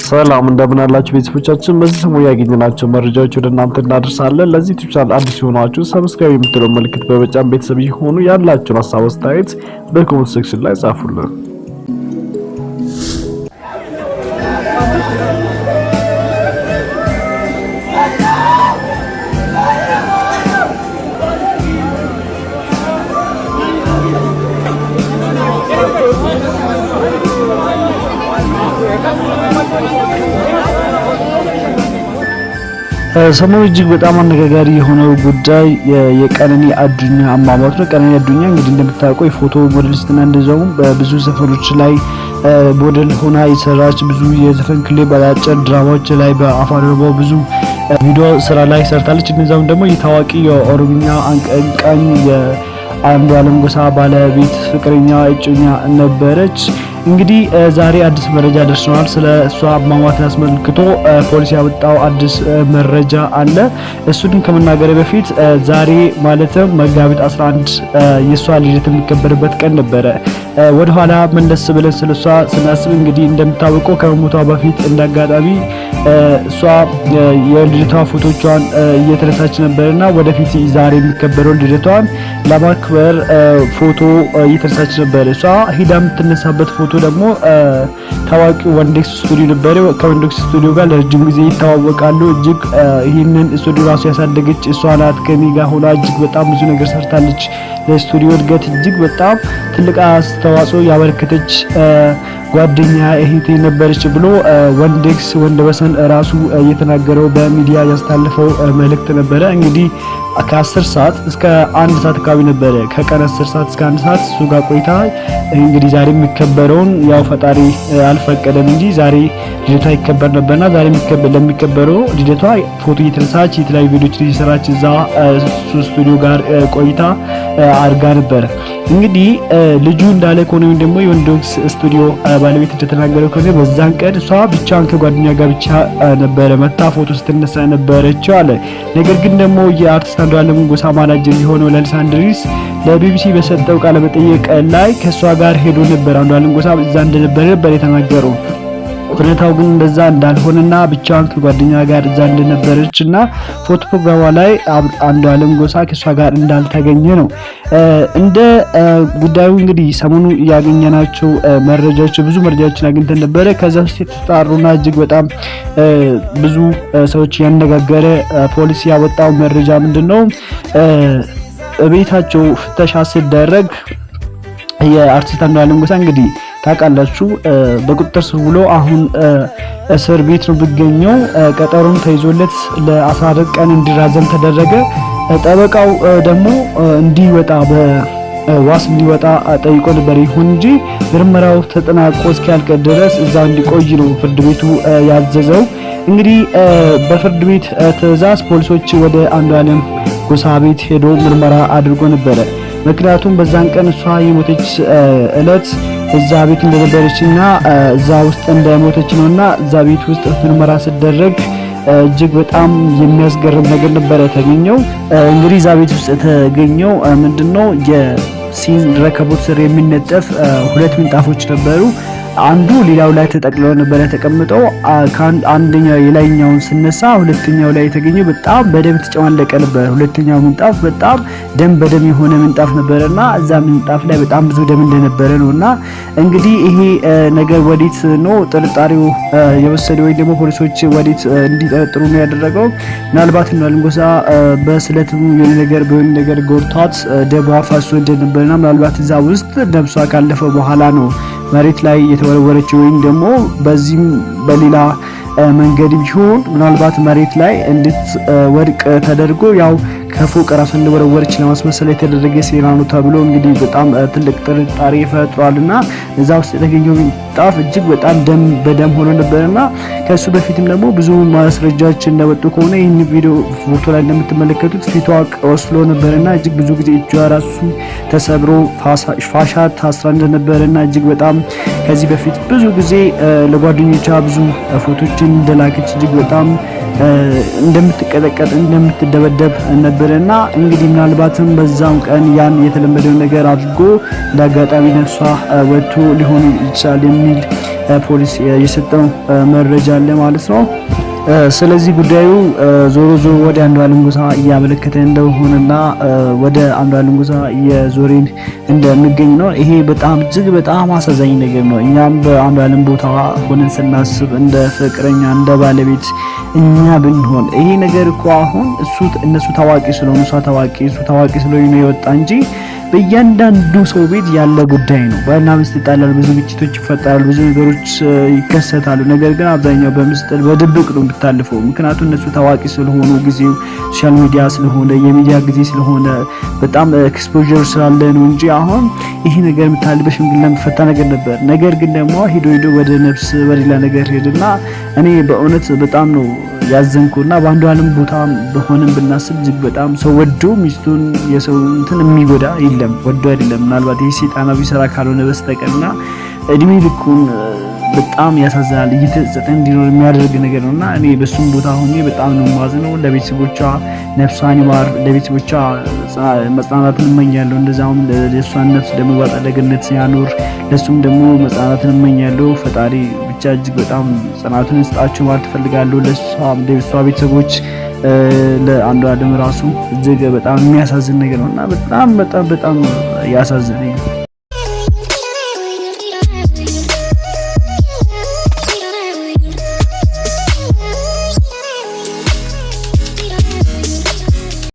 ሰላም እንደምን አላችሁ ቤተሰቦቻችን። በዚህ ሰሞን ያገኘናቸው መረጃዎች ወደ እናንተ እናደርሳለን። ለዚህ ዩቲዩብ ቻናል አዲስ የሆናችሁ ሰብስክራይብ የምትለው ምልክት በመጫን ቤተሰብ ይሁኑ። ያላችሁን ሀሳብ አስተያየት በኮሜንት ሴክሽን ላይ ጻፉልን። ሰሞኑ እጅግ በጣም አነጋጋሪ የሆነው ጉዳይ የቀነኒ አዱኛ አሟሟት ነው። ቀነኒ አዱኛ እንግዲህ እንደምታውቀው የፎቶ ሞዴሊስትና እንደዛውም በብዙ ዘፈኖች ላይ ሞዴል ሆና የሰራች ብዙ የዘፈን ክሊፕ አጫጭር ድራማዎች ላይ በአፋን ኦሮሞ ብዙ ቪዲዮ ስራ ላይ ሰርታለች። እንደዛውም ደግሞ የታዋቂ የኦሮምኛ አቀንቃኝ የአንዱዓለም ጎሳ ባለቤት ፍቅረኛ እጮኛ ነበረች። እንግዲህ ዛሬ አዲስ መረጃ ደርሰናል። ስለ እሷ አሟሟት አስመልክቶ ፖሊስ ያወጣው አዲስ መረጃ አለ። እሱን ከመናገር በፊት ዛሬ ማለትም መጋቢት 11 የሷ ልደት የሚከበርበት ቀን ነበረ። ወደ ኋላ መለስ ብለን ስለሷ ስናስብ እንግዲህ እንደምታወቀው ከመሞቷ በፊት እንዳጋጣሚ እሷ የልደቷ ፎቶቿን እየተነሳች ነበርና ወደፊት ዛሬ የሚከበረው ልደቷን ለማክበር ፎቶ እየተነሳች ነበር። እሷ ሂዳ የምትነሳበት ፎቶ ደግሞ ታዋቂው ወንዴክስ ስቱዲዮ ነበር። ከወንዴክስ ስቱዲዮ ጋር ለረጅም ጊዜ ይተዋወቃሉ። እጅግ ይህንን ስቱዲዮ ራሱ ያሳደገች እሷ ናት። ከኔ ጋር ሆና እጅግ በጣም ብዙ ነገር ሰርታለች። ለስቱዲዮ እድገት እጅግ በጣም ትልቅ አስተዋጽኦ ያበረከተች ጓደኛ እህቴ ነበረች ብሎ ወንዴክስ ወንደበሰን ራሱ እየተናገረው በሚዲያ ያስተላለፈው መልእክት ነበረ። እንግዲህ ከ10 ሰዓት እስከ 1 ሰዓት አካባቢ ነበረ። ከቀን 10 ሰዓት እስከ 1 ሰዓት እሱ ጋር ቆይታ እንግዲህ ዛሬ የሚከበረውን ያው ፈጣሪ አልፈቀደም እንጂ ዛሬ ልደቷ ይከበር ነበርና ዛሬ ለሚከበረው ልደቷ ፎቶ እየተነሳች የተለያዩ ቪዲዮዎችን እየሰራች እዛ ስቱዲዮ ጋር ቆይታ አድርጋ ነበር። እንግዲህ ልጁ እንዳለ ከሆነ ወይም ደግሞ የወንዶክስ ስቱዲዮ ባለቤት እንደተናገረው ከሆነ በዛን ቀን እሷ ብቻዋን ከጓደኛ ጋር ብቻ ነበረ መታ ፎቶ ስትነሳ ነበረች አለ። ነገር ግን ደግሞ የአርቲስት አንዱዓለም ጎሳ ማናጀር የሆነው ለሊሳንድሪስ ለቢቢሲ በሰጠው ቃለ መጠይቅ ላይ ከሷ ጋር ሄዶ ነበር። አንዱዓለም ጎሳ እዛ እንደነበረ የተናገረው እውነታው ግን እንደዛ እንዳልሆነና ብቻዋን ከጓደኛ ጋር እዛ እንደነበረችና ፎቶ ፕሮግራሟ ላይ አንዱዓለም ጎሳ ከሷ ጋር እንዳልተገኘ ነው። እንደ ጉዳዩ እንግዲህ ሰሞኑ ያገኘናቸው መረጃዎች ብዙ መረጃዎችን አግኝተን ነበረ። ከዛ ውስጥ የተጣሩና እጅግ በጣም ብዙ ሰዎች ያነጋገረ ፖሊስ ያወጣው መረጃ ምንድነው? ቤታቸው ፍተሻ ሲደረግ የአርቲስት አንዱዓለም ጎሳ እንግዲህ ታውቃላችሁ በቁጥጥር ስር ውሎ አሁን እስር ቤት ነው የሚገኘው። ቀጠሮም ተይዞለት ለ14 ቀን እንዲራዘም ተደረገ። ጠበቃው ደግሞ እንዲወጣ በዋስ እንዲወጣ ጠይቆ ነበር። ይሁን እንጂ ምርመራው ተጠናቆ እስኪያልቅ ድረስ እዛ እንዲቆይ ነው ፍርድ ቤቱ ያዘዘው። እንግዲህ በፍርድ ቤት ትዕዛዝ ፖሊሶች ወደ አንዱዓለም ጎሳ ቤት ሄዶ ምርመራ አድርጎ ነበረ። ምክንያቱም በዛን ቀን እሷ የሞተች እለት እዛ ቤት እንደነበረችና እዛ ውስጥ እንደሞተች ነውና እዛ ቤት ውስጥ ምርመራ ሲደረግ እጅግ በጣም የሚያስገርም ነገር ነበረ የተገኘው። እንግዲህ እዛ ቤት ውስጥ የተገኘው ምንድነው? የሲን ረከቦት ስር የሚነጠፍ 2 ምንጣፎች ነበሩ። አንዱ ሌላው ላይ ተጠቅልሎ ነበር የተቀመጠው። አንደኛው የላይኛውን ስነሳ ሁለተኛው ላይ የተገኘው በጣም በደም ተጨማለቀ ነበር። ሁለተኛው ምንጣፍ በጣም ደም በደም የሆነ ምንጣፍ ነበርና እዛ ምንጣፍ ላይ በጣም ብዙ ደም እንደነበረ ነውና እንግዲህ ይሄ ነገር ወዴት ነው ጥርጣሬው የወሰደው ወይ ደግሞ ፖሊሶች ወዴት እንዲጠረጥሩ ነው ያደረገው? ምናልባት አንዱዓለም ጎሳ በስለትም የሆነ ነገር በሆነ ነገር ጎርቷት ደሟ ፈሶ እንደነበርና ምናልባት እዛ ውስጥ ነፍሷ ካለፈ በኋላ ነው መሬት ላይ የተወረወረችው ወይም ደግሞ በዚህም በሌላ መንገድ ቢሆን ምናልባት መሬት ላይ እንድትወድቅ ተደርጎ ያው ከፎቅ ራሱን እንደወረወረች ለማስመሰል የተደረገ ሴራ ነው ተብሎ እንግዲህ በጣም ትልቅ ጥርጣሬ ፈጥሯልና እዛ ውስጥ የተገኘው ምንጣፍ እጅግ በጣም ደም በደም ሆኖ ነበርና ከሱ በፊትም ደግሞ ብዙ ማስረጃዎች እንደወጡ ከሆነ ይህን ቪዲዮ ፎቶ ላይ እንደምትመለከቱት ፊቷ ቆስሎ ነበርና እጅግ ብዙ ጊዜ እጇ ራሱ ተሰብሮ ፋሻ ታስራ እንደነበርና እጅግ በጣም ከዚህ በፊት ብዙ ጊዜ ለጓደኞቿ ብዙ ፎቶችን እንደላከች እጅግ በጣም እንደምትቀጠቀጥ እንደምትደበደብ ነበርና እንግዲህ ምናልባትም በዛው ቀን ያን የተለመደው ነገር አድርጎ እንዳጋጣሚ ነፍሷ ወጥቶ ሊሆን ይችላል የሚል ፖሊስ የሰጠው መረጃ አለ ማለት ነው። ስለዚህ ጉዳዩ ዞሮ ወደ አንዱዓለም ጎሳ እያመለከተ እንደሆነና ወደ አንዱዓለም ጎሳ የዞሬን እንደሚገኝ ነው። ይሄ በጣም እጅግ በጣም አሳዛኝ ነገር ነው። እኛም በአንዱዓለም ቦታ ሆነን ስናስብ እንደ ፍቅረኛ እንደ ባለቤት እኛ ብንሆን ይሄ ነገር እኮ አሁን እነሱ ታዋቂ ስለሆኑ እሱ ታዋቂ ስለሆነ የወጣ እንጂ በእያንዳንዱ ሰው ቤት ያለ ጉዳይ ነው። ባልና ሚስት ይጣላሉ፣ ብዙ ግጭቶች ይፈጠራሉ፣ ብዙ ነገሮች ይከሰታሉ። ነገር ግን አብዛኛው በምስጢር በድብቅ ነው የምታልፈው። ምክንያቱም እነሱ ታዋቂ ስለሆኑ፣ ጊዜው ሶሻል ሚዲያ ስለሆነ፣ የሚዲያ ጊዜ ስለሆነ በጣም ኤክስፖዠር ስላለ ነው እንጂ አሁን ይሄ ነገር የምታልበ ሽምግልና የሚፈታ ነገር ነበር። ነገር ግን ደግሞ ሄዶ ወደ ነፍስ በሌላ ነገር ሄድና እኔ በእውነት በጣም ነው ያዘንኩና በአንዱዓለም ቦታ በሆነን ብናስብ እጅግ በጣም ሰው ወዶ ሚስቱን የሰው እንትን የሚጎዳ የለም፣ ወዶ አይደለም። ምናልባት ይሄ ሰይጣናዊ ስራ ካልሆነ በስተቀርና እድሜ ልኩን በጣም ያሳዝናል። እየተጸጸተ እንዲኖር የሚያደርግ ነገር ነውና እኔ በሱም ቦታ ሆኜ በጣም ነው ማዝነው። ለቤተሰቦቿ ነፍሷን ይማር፣ ለቤተሰቦቿ መጽናናትን እመኛለሁ። እንደዛውም ለሷን ነፍስ ደግሞ በአጸደ ገነት ያኖር፣ ለሱም ደግሞ መጽናናትን እመኛለሁ። ፈጣሪ ብቻ እጅግ በጣም ጽናቱን ይስጣቸው ማለት ፈልጋለሁ። ለሷ ቤተሰቦች ለአንዱዓለም ራሱ እጅግ በጣም የሚያሳዝን ነገር ነውና በጣም ያሳዝነኝ።